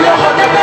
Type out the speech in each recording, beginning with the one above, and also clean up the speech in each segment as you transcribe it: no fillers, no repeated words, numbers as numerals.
Loxo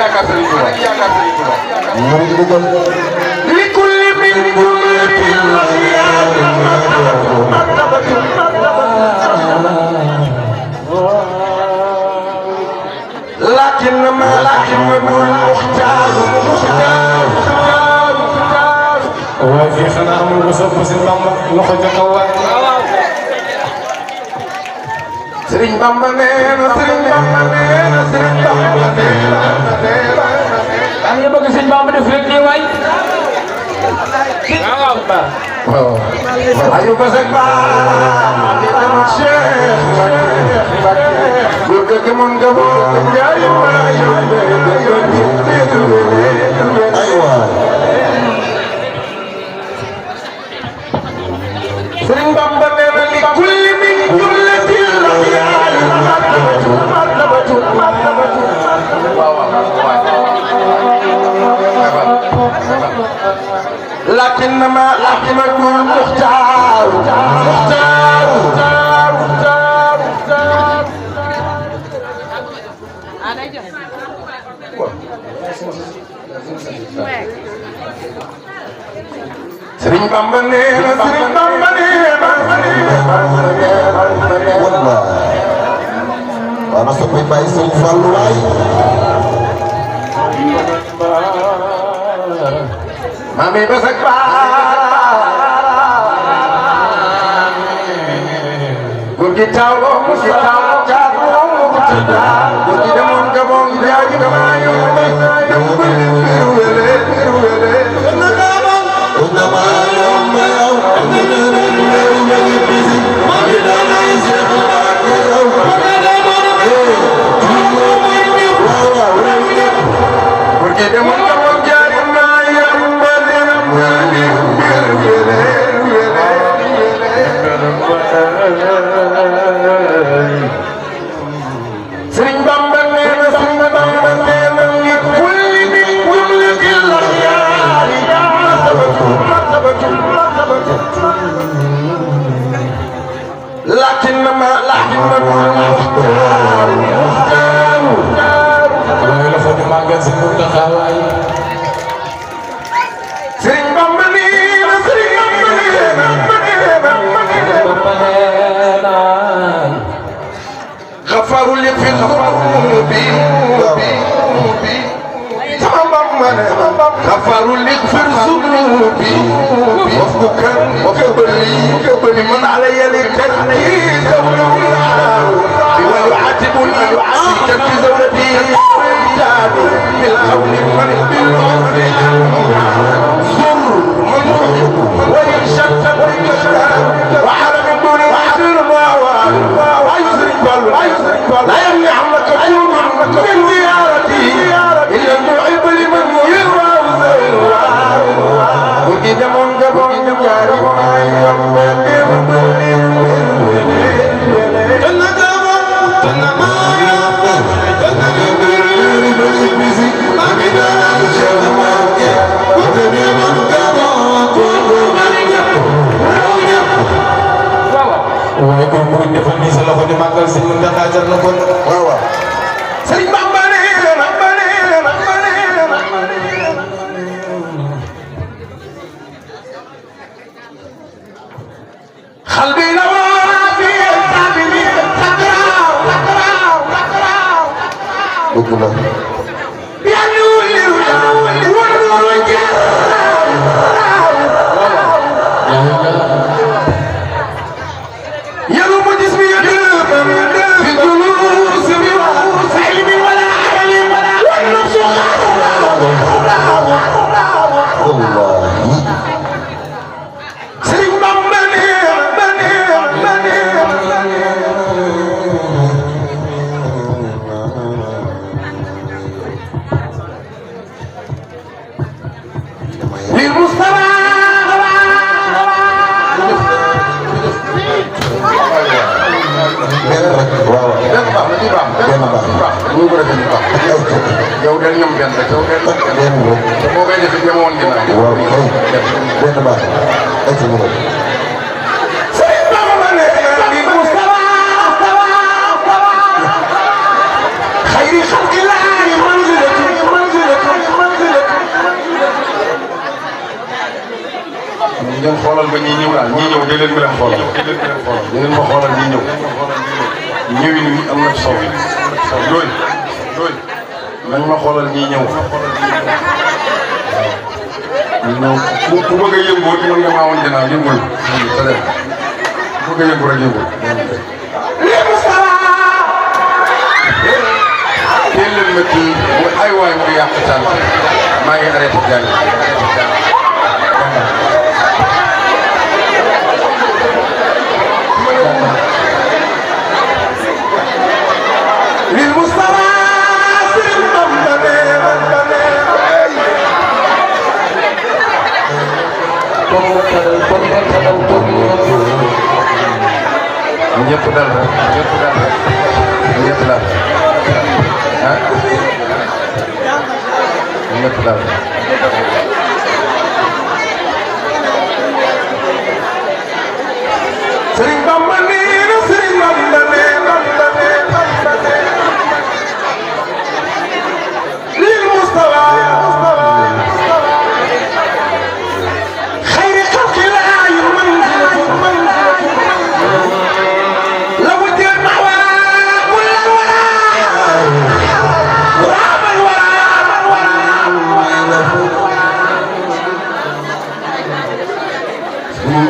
yaakaar Sëriñ Tuubaa li kulli min jumlatin لكنما المختار وفي خنا أمر بسوق بس البامبا نخرج كوا سرين بامبا نينا سرين بامبا نينا سرين بامبا نينا أنا يبغى سرين بامبا دفلتني واي ayo basek ba kita masyeh buka kemon kabo ayo sering bambang li kulli min jumlatil akhyar لكنما أحمد المختار سرين بامبانينا سرين بامبانينا والله أنا سوف باي سرين فالواي Mami besek Gugi tawo jatuh Gugi demon gabong jaji kamayu Gugi demon gabong jaji Sering bambang nena li kulli min jumlatil akhyar lakinnama al-mukhtar Kalau yang lafaz dimakan sebelum dah kawai. Sering bambang nena غفر لي في الذنوب غفر لي في الذنوب وقبلي من علي للتنكيد بما يعاتبني في زولتي بالقول من سر وينشد وحرم الدنيا وحرم لا يمنعنك من زيارتي إلا المعيب لمن يروى وجد من قبل yow del ñam benn rek yow del benn moo koy def ñamoon dina waaw benn baax ay ci mo sey baba ne ni mustafa khayri khalqillah manzilati xoolal ba ñii ñëw daal ñii ñëw dee leen ma leen xoolal dee leen ma xoolal ñii ñëw ñëwin wi am na solo looy nañ ma xoolal ñii ñëw ku bëgg a yëngu mën nga maa woon ginnaaw yëngul sa dem ku bëgg a yëngu rek yëngul teel leen ma kii ay waay mu yàq tànn maa ngi arrêté jàng ñëpp dal rek ñëpp dal ah ñëpp dal Serigne Bamba nee na Serigne Bamba nee na lil Mustafa xayri xalqilaahi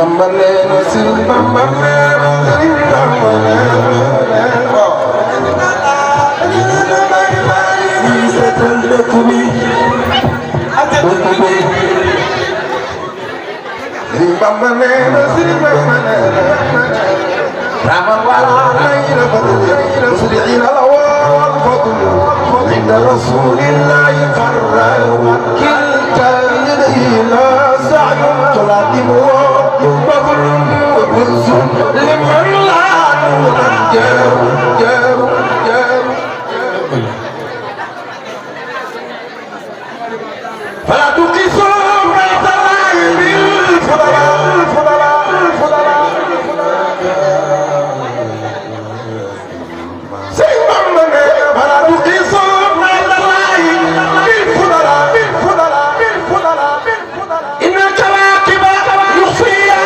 Bamba neena Serigne Bamba neena Serigne Bamba neena Serigne Bamba neena Serigne Bamba neena Raman wala mayra fadl musli'in al-awwal fadl inda rasulillahi farra kilta yadihi la sa'yun tuladimu بطل وبرز لمن لا جار جار جار فلا تقيسوا بيت الله بالفضلاء سيما من فلا تقيسوا بيت الله بالفضلاء إن الكواكب يخفيها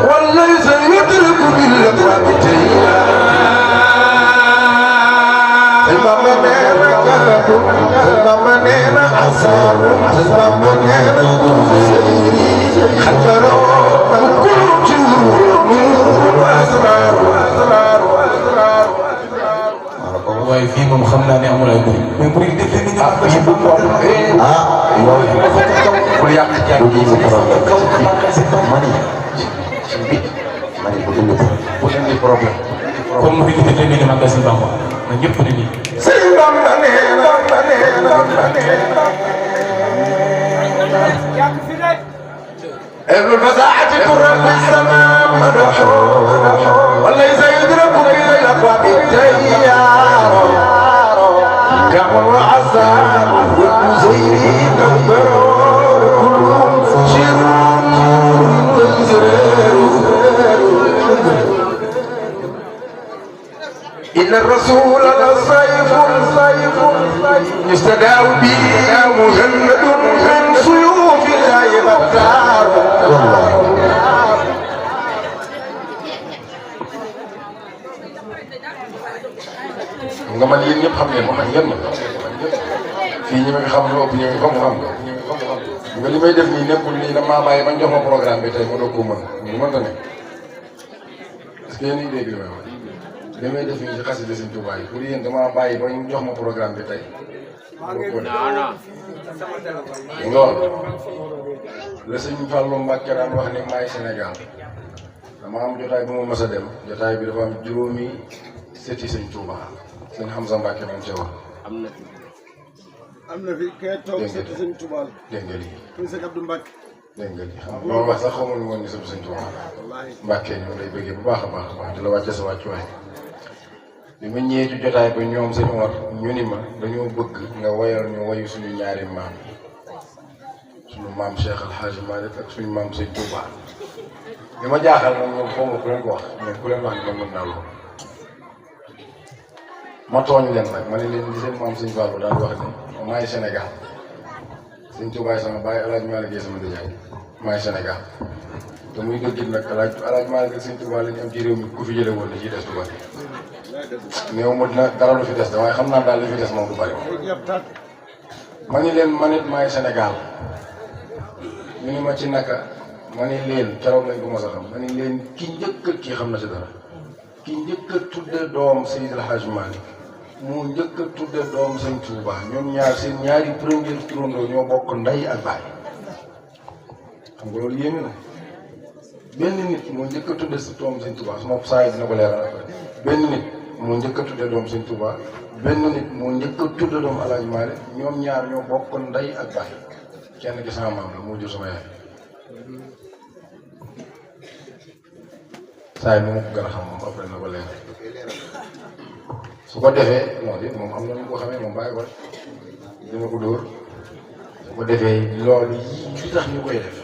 وليس يدرك بالأبواب جيلا المؤمنين أصار المؤمنين خبروا كل جور وأسرار waaye fii moom xam naa ne amul ay bëri mais bëri def leen ni nga fii bu mu bul yàq jàng yi mani bu indi problème kon mu ngi def leen ni magasin Bamba na ñëpp ne nii Serigne Bamba neena ابن الفزاعة ترى السماء مدحور وليس يدرك بالأبواب التيار كم وعسى والمزيرين كبروا كلهم شرور إن الرسول لصيف يستداوي به مهند من سيوف الله بطار nga man yéen ñëpp xam ngeen ma man yéen ma fii ñi nga xam lu ëpp ñi nga xam nga li may def nii nekkul nii damaa bàyyi bañ jox ma programme bi tey ma doog ko mën ñu mënta ne parce que yéen a ngi dégg li may wax li may def nii ci xasida Sëñ Tuubaa yi pour yéen damaa bàyyi ba ñu jox ma programme bi tey lool la Sëñ Fallu Mbàkke daan wax ne maay Sénégal dama am jotaay bu ma mës a dem jotaay bi dafa am juróomi sëti Sëñ Tuubaa Sëñ Hamza Mbàkke man ca wax am na fi kay toog sëti Sëñ Tuubaa dégg nga lii muy Sëñ Abdou Mbàkke dégg nga lii xam nga loolu wax sax xamul woon ni sëtu Sëñ Tuubaa Mbàkke ñu lay bëggee bu baax a baax a baax di la wàcce sa wàccuwaay bi ma ñëwee ci jotaay ba ñoom Sëñ Omar ñu ni ma dañoo bëgg nga woyal ñu woyu suñu ñaari maam suñu maam Cheikh Al Hadj Malick ak suñu maam Sëñ Tuubaa li ma jaaxal nag ñoom xaw ma ku leen ko wax mais ku leen wax ni man mën naa loolu ma tooñ leen nag ma ne leen li seen maam Sëñ Fallu daan wax ne maay Sénégal Sëñ Tuubaa sama baay El Hadj Malick sama nijaay maay Sénégal te muy dëggit nag El Hadj Malick Sëñ Tuubaa lañ am ci réew mi ku fi jële woon li ciy des du bari néew ma dina dara lu fi des da waaye xam naa daal li fi des moom du bari ma ni leen man it maay Sénégal ñu ni ma ci naka ma ni leen keroog lañ ko mos a xam ma ni leen ki njëkk kii xam na si dara ki njëkk a tudde doom Seydil Hadj Malick moo njëkk a tudde doom Sëñ Touba ñoom ñaar seen ñaari premier turandoo ñoo bokk ndey ak baay xam nga loolu yéeme na benn nit moo njëkk a tudde si doom Sëñ Touba su ma saa yi dina ko leeral benn nit moo njëkk a tudde doom Sëñ Touba benn nit moo njëkk a tudde doom El Hadj Malick ñoom ñaar ñoo bokk ndey ak baay kenn ki sama maam la moo jur sama yaay saa yi moom ko gën a xam moom après na ko leeral su ko defee non dit moom am na lu ko xamee moom bàyyi ko dina ko dóor su ko defee loolu yii li tax ñu koy def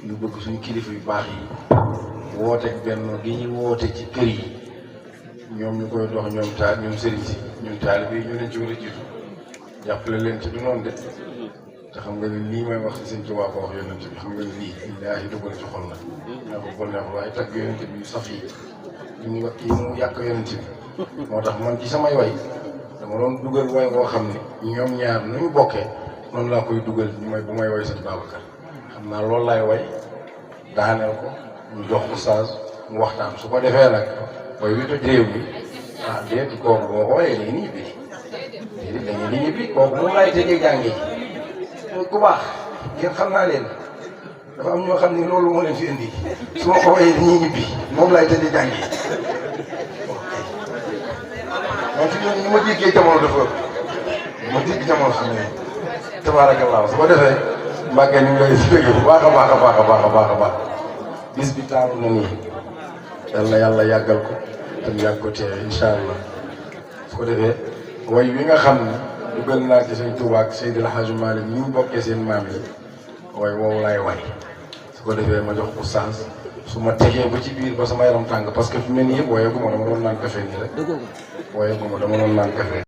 ñu bëgg suñu kilifa yu baax yi woote benn gi ñu woote ci kër yi ñoom ñu koy dox ñoom sëriñ si ñun taalib yi ñu leen ci war a jiitu jàppale leen ci du noonu de te xam nga ni lii may wax ci Sëñ Tuubaa ko wax yonent bi xam nga ni lii illaahi dugal ci xol na ñaa ko ko neex waaye tagg yonent bi yu saf yi ñu wax kii mu yàq yonent bi moo tax man ci samay way dama doon dugal way boo xam ne ñoom ñaar nu ñu bokkee noonu laa koy dugal ñu may bu may way Sëñ Babacar xam naa loolu laay way daaneel ko ñu jox oustaz mu waxtaan su ko defee nag way wi toj réew mi ah déet kooku boo ko wayee dañuy ñibbi déedéet dañuy di ñibbi kooku moom laay tëjee jàng yi ku baax yéen xam naa leen dafa am ñoo xam ne loolu moo leen fi indi su ma ko wayee dañuy ñibbi moom laay tëjee jàng yi man fi ñu ma déggee jamono dafa ëpp ma dégg jamono xam ne tabaarakallaa su ko defee Mbàkke ñu ngi lay dégg bu baax a baax a baax a baax a baax a baax bis bi taaru na nii yàlla yàggal ko te mu yàgg ko teewe incha allah su ko defee way wi nga xam ne dugal naa ci Sëñ Tuubaa ak Seydil Hadji Malick ñu bokkee seen maam yi way woowu laay way su ko defee ma jox ko sens su ma tegee ba ci biir ba sama yaram tàng parce que fi mu ne nii yëpp woyaguma dama doon naan café nii rek woyaguma dama doon naan café